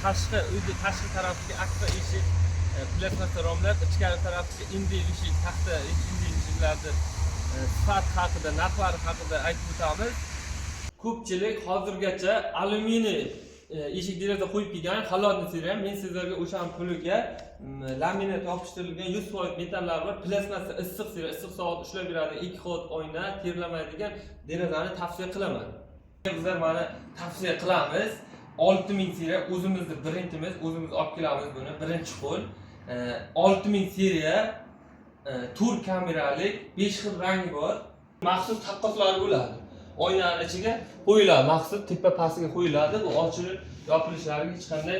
uyda tashqi tarafiga akfa eshik, plasmassa romlar, ichkari tarafiga indel eshik, taxta indel eshiklarni sifat haqida, narxlari haqida aytib o'tamiz. Ko'pchilik hozirgacha alyuminiy eshik deraza qo'yib kelgan, xalodni seriya. Men sizlarga o'sha puliga laminat yopishtirilgan 100% metallar bor, plasmassa issiq seriya, issiq soat ushlab beradi, 2 qavat oyna, terlamaydigan derazani tavsiya qilaman. Bizlar mana tavsiya qilamiz. 6000 seriya o'zimizni brendimiz, o'zimiz olib kelamiz buni, birinchi qo'l. 6000 seriya tur kameralik 5 xil rangi bor. Maxsus taqqoslari bo'ladi. Oynaning ichiga qo'yiladi, maxsus tepa pastiga qo'yiladi. Bu ochilib, yopilishlariga hech qanday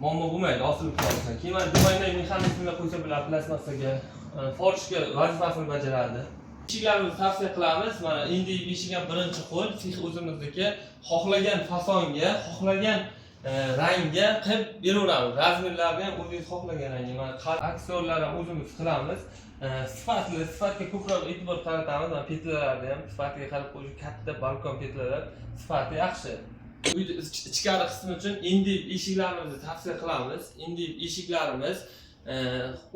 muammo bo'lmaydi, osilib qolsa. Keyin mana dimayna mexanizmlar qo'ysa bo'ladi plasmassaga, forishga vazifasini bajaradi. Eshiklarimizni tavsiya qilamiz. Mana endi eshik ham birinchi qo'l, sex o'zimizniki. Xohlagan fasonga, xohlagan rangga qilib beraveramiz. Razmerlarni ham o'zingiz xohlagan rangga. Mana aksessuarlar ham o'zimiz qilamiz. Sifatga ko'proq e'tibor qaratamiz. Mana petlalarni ham sifatiga qarab qo'yish, katta balkon petlalar sifati yaxshi. Uyda ichkari qismi uchun endi eshiklarimizni tavsiya qilamiz. Endi eshiklarimiz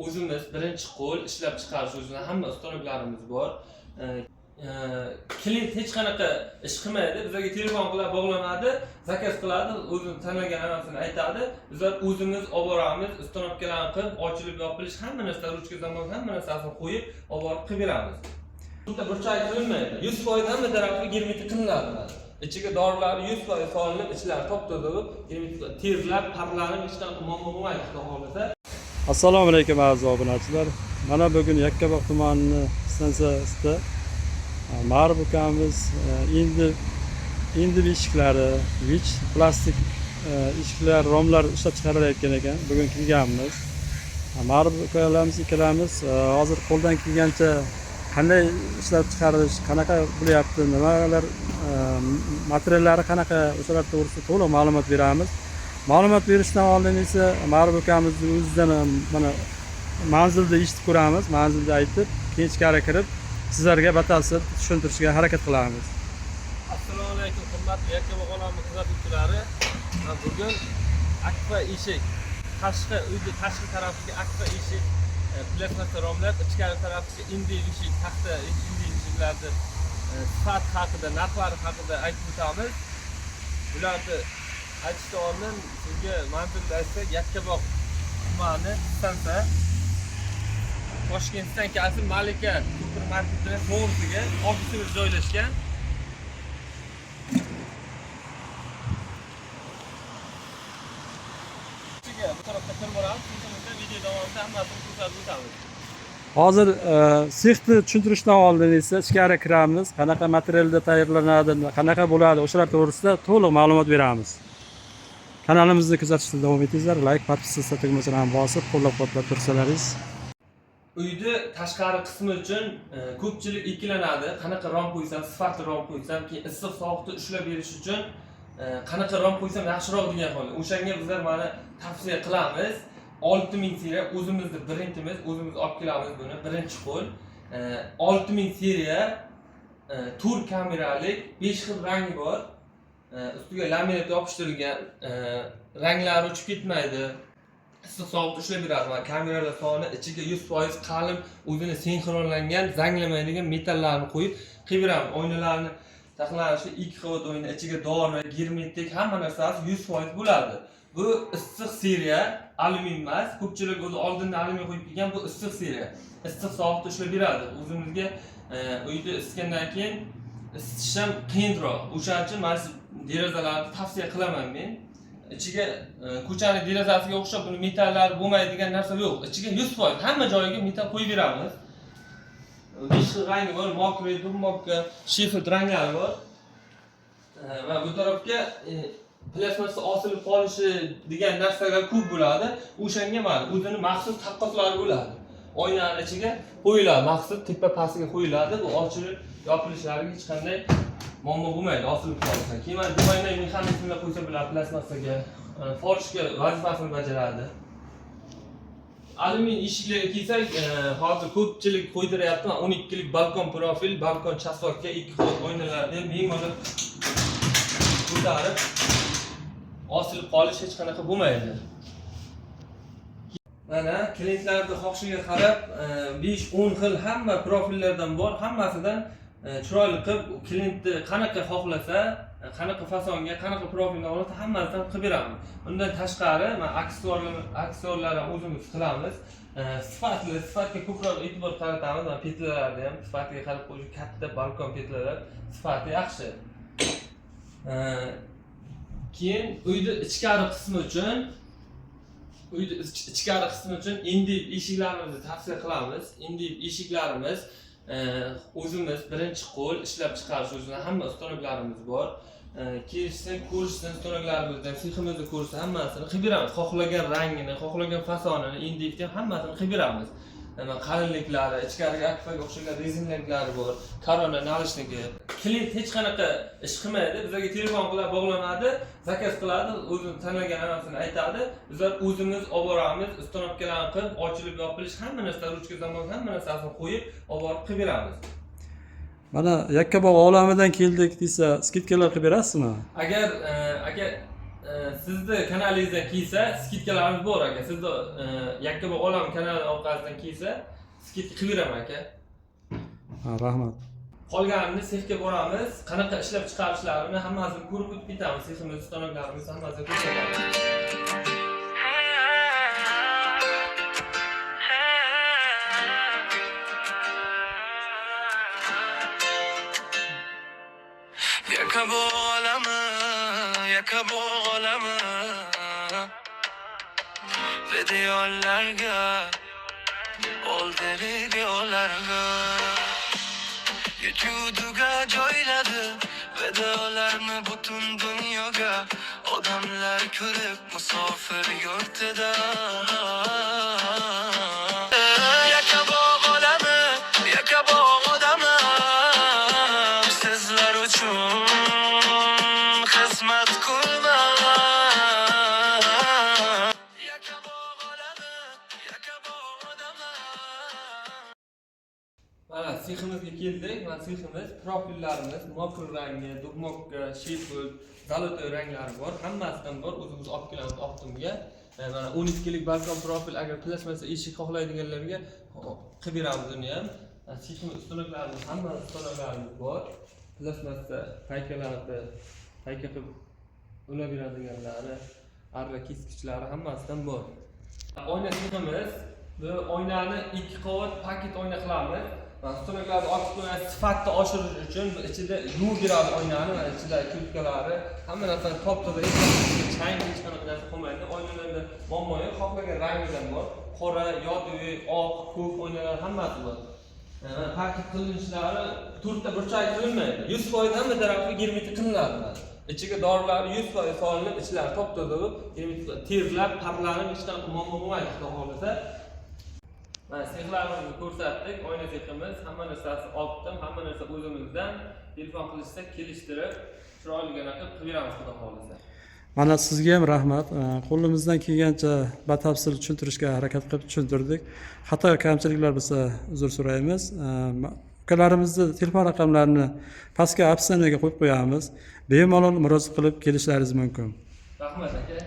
o'zimiz birinchi qo'l ishlab chiqarish o'zidan hamma ustunliklarimiz bor. Klient hech qanaqa ish qilmaydi, bizlarga telefon qilib bog'lanadi, zakaz qiladi, o'zi tanlagan narsani aytadi. Bizlar o'zimiz olib boramiz, ustanobkalarni qilib, ochilib yopilish, hamma narsa ruchka zamon hamma narsasini qo'yib, olib borib qilib beramiz. Bunda burchak qilinmaydi. 100% hamma tarafiga germetik qilinadi. İchiga dorilar 100% solinib, ichlari top-toza bo'lib, tezlab, parlanib, hech qanaqa muammo bo'lmaydi, xudo xohlasa. Assalomu alaykum aziz obunachilar. Mana bugun Yakkabog' tumanining stansiyasida Ma'ruf ukamiz endi eshiklari, vich plastik eshiklar, romlar ishlab chiqarilayotgan ekan. Bugun kelganmiz. Ma'ruf ukalarimiz ikkalamiz hozir qo'ldan kelgancha qanday ishlab chiqarish, qanaqa bo'lyapti, nimalar materiallari qanaqa, o'shalar to'g'risida to'liq ma'lumot beramiz. Ma'lumot berishdan oldin esa Ma'ruf ukamizni o'zidan mana manzilda eshitib ko'ramiz, manzilda aytib, keyin ichkari kirib sizlarga batafsil tushuntirishga harakat qilamiz. Assalomu alaykum hurmatli Yakkabog' olami kuzatuvchilari. Bugun akfa eshik, uyda tashqi tarafiga akfa eshik, plasmassa romlar, ichkari tarafiga indel eshik, taxta indel eshiklarni sifat haqida, narxlari haqida aytib o'tamiz. Bularni aytishdan oldin sizga manzilni aytsak, Yakkabog' tumani stansiya Toshkentdan kelsin Malika supermarketining to'g'risiga ofisimiz joylashgan. Bu tarafda kim boramiz? Video davomida hammasini ko'rsatib o'tamiz. Hozir sexni tushuntirishdan oldin esa ichkari kiramiz, qanaqa materialda tayyorlanadi, qanaqa bo'ladi, o'shalar to'g'risida to'liq ma'lumot beramiz. Kanalimizni kuzatishda davom etingizlar, like, podpiska tugmasini bosib, qo'llab-quvvatlab tursalaringiz. Uyda tashqari qismi uchun ko'pchilik ikkilanadi, qanaqa rom qo'ysam, sifatli rom qo'ysam, keyin issiq sovuqda ushlab berish uchun qanaqa rom qo'ysam yaxshiroq degan holda. O'shanga bizlar mana tavsiya qilamiz. 6000 seriya o'zimizni brendimiz, o'zimiz olib kelamiz buni, birinchi qo'l. 6000 seriya tur kameralik 5 xil rangi bor. Ustiga laminat yopishtirilgan, ranglari o'chib ketmaydi. Issiq sovuqda ushlab beradi. Va kameralar soni ichiga 100% qalin, o'zini sinxronlangan, zanglamaydigan metallarni qo'yib beramiz. Oynalarni saqlanishi 2 qavat oyna, ichiga dori, germetik hamma narsasi 100% bo'ladi. Bu issiq seriya, alyumin emas. Ko'pchilik o'zi oldindan alyumin qo'yib kelgan, bu issiq seriya. Issiq sovuqda ushlab beradi. O'zimizga uyda isitgandan keyin isitish ham qiyinroq. O'shaning uchun mana shu derazalarni tavsiya qilaman men. İchiga ko'chaning derazasiga o'xshab buni metallari bo'lmaydigan narsa yo'q. Ichiga 100% hamma joyiga metal qo'yib beramiz. 5 xil rangi bor, mokriy, dumokka, shifr ranglari bor. Va bu tarafga plasmassa osilib qolishi degan narsalar ko'p bo'ladi. O'shanga mana o'zini maxsus taqqoslari bo'ladi. Oynaning ichiga qo'yiladi, maxsus tepa pastiga qo'yiladi. Bu ochilib, yopilishlariga hech qanday muammo bo'lmaydi, osilib qolsa. Keyin mana dimayna mexanizmlar qo'ysa bo'ladi plasmassaga, forishga vazifasini bajaradi. Alyumin eshiklarga kelsak, hozir ko'pchilik qo'ydiryapti. 12 lik balkon profil, balkon chasovka, 2 qavat oynalarni bemalol ko'tarib osilib qolish hech qanaqa bo'lmaydi. Mana klientlarning xohishiga qarab 5-10 xil hamma profillardan bor, hammasidan chiroyli qilib klientni qanaqa xohlasa, qanaqa fasonga, qanaqa profilni olsa hammasidan qilib beramiz. Undan tashqari, men aksessuarlar ham o'zimiz qilamiz. Sifatga ko'proq e'tibor qaratamiz. Men petlalarni ham sifatiga qarab qo'yish, katta balkon petlalar sifati yaxshi. Keyin uyda ichkari qismi uchun indiv eshiklarimizni tavsiya qilamiz. Indiv eshiklarimiz o'zimiz birinchi qo'l ishlab chiqarish uchun hamma ustunliklarimiz bor. Kelishsin, ko'rishsin, ustunliklarimizdan seximizni ko'rsa hammasini qilib beramiz. Xohlagan rangini, xohlagan fasonini, indivni hammasini qilib beramiz. Qalinliklari, ichkariga akfaga o'xshagan rezinliklari bor, korona nalishniki. Klient hech qanaqa ish qilmaydi, bizga telefon qilib bog'lanadi, zakaz qiladi, o'zini tanlagan anasini aytadi. Bizlar o'zimiz olib boramiz, ustanobkalarni qilib, ochilib yopilish, hamma narsa ruchka zamon hamma narsasini qo'yib, olib borib qilib beramiz. Mana Yakkabog' olamidan keldik desa, skidkalar qilib berasizmi? Agar sizni kanalingizdan kelsa, skidkalarimiz bor aka. Sizni Yakkabog' olami kanali orqasidan kelsa, skidka qilib beraman aka. Ha, rahmat. Qolganini sexga boramiz, qanaqa ishlab chiqarishlarini hammasini ko'rib o'tib ketamiz. Seximiz, ustunliklarimiz hammasini ko'rsatamiz. Yakkabog' olami videolarga oldi videolarga YouTube'ga joyladi videolarni butun dunyoga odamlar ko'rib musofir yurtida Yakkabog' olami Yakkabog' odami sizlar uchun xizmat qilman Yakkabog' olami Yakkabog' odami. Mana seximizga keldik. Mana seximiz, profillarimiz mokr rangi, dubmokka, sheffield, zolotoy ranglari bor. Hammasidan bor. O'zimiz olib kelamiz optimga. Mana 12 kilik balkon profil agar plashmasa eshik xohlaydiganlarga qilib beramiz uni ham. Seximiz ustunliklarimiz, hamma ustunliklarimiz bor. Plashmasa paykalarni payka qilib ulab beradiganlari, arra kesgichlari hammasidan bor. Oyna seximiz, bu oynani 2 qavat paket oyna qilamiz. Ustunliklarni ochib qo'ygan sifatni oshirish uchun ichida yuvib beradi oynani, ichida kurtkalari, hamma narsani top-toza, chang hech qanaqa narsa qolmaydi. Oynalarda muammo yo'q, xohlagan rangidan bor. Qora, yoduvi, oq, ko'k oynalar hammasi bor. Paket qilinishlari to'rtta burchak qilinmaydi. 100% hamma tarafiga germetik qilinadi. İçiga dorilar 100% solinib, ichlari top-toza bo'lib, terlab, parlanib, hech qanaqa muammo bo'lmaydi, xudo xolasa. Mana sexlarimizni ko'rsatdik, oyna seximiz, hamma narsasi optim, hamma narsa o'zimizdan. Telefon qilishsa kelishtirib, chiroyligina qilib beramiz, xudo xolasa. Mana sizga ham rahmat. Qo'limizdan kelgancha batafsil tushuntirishga harakat qilib tushuntirdik. Xato kamchiliklar bo'lsa uzr so'raymiz. Ukalarimizni telefon raqamlarini pastga opsiyaga qo'yib qo'yamiz. Bemalol murojaat qilib kelishlaringiz mumkin. Rahmat aka.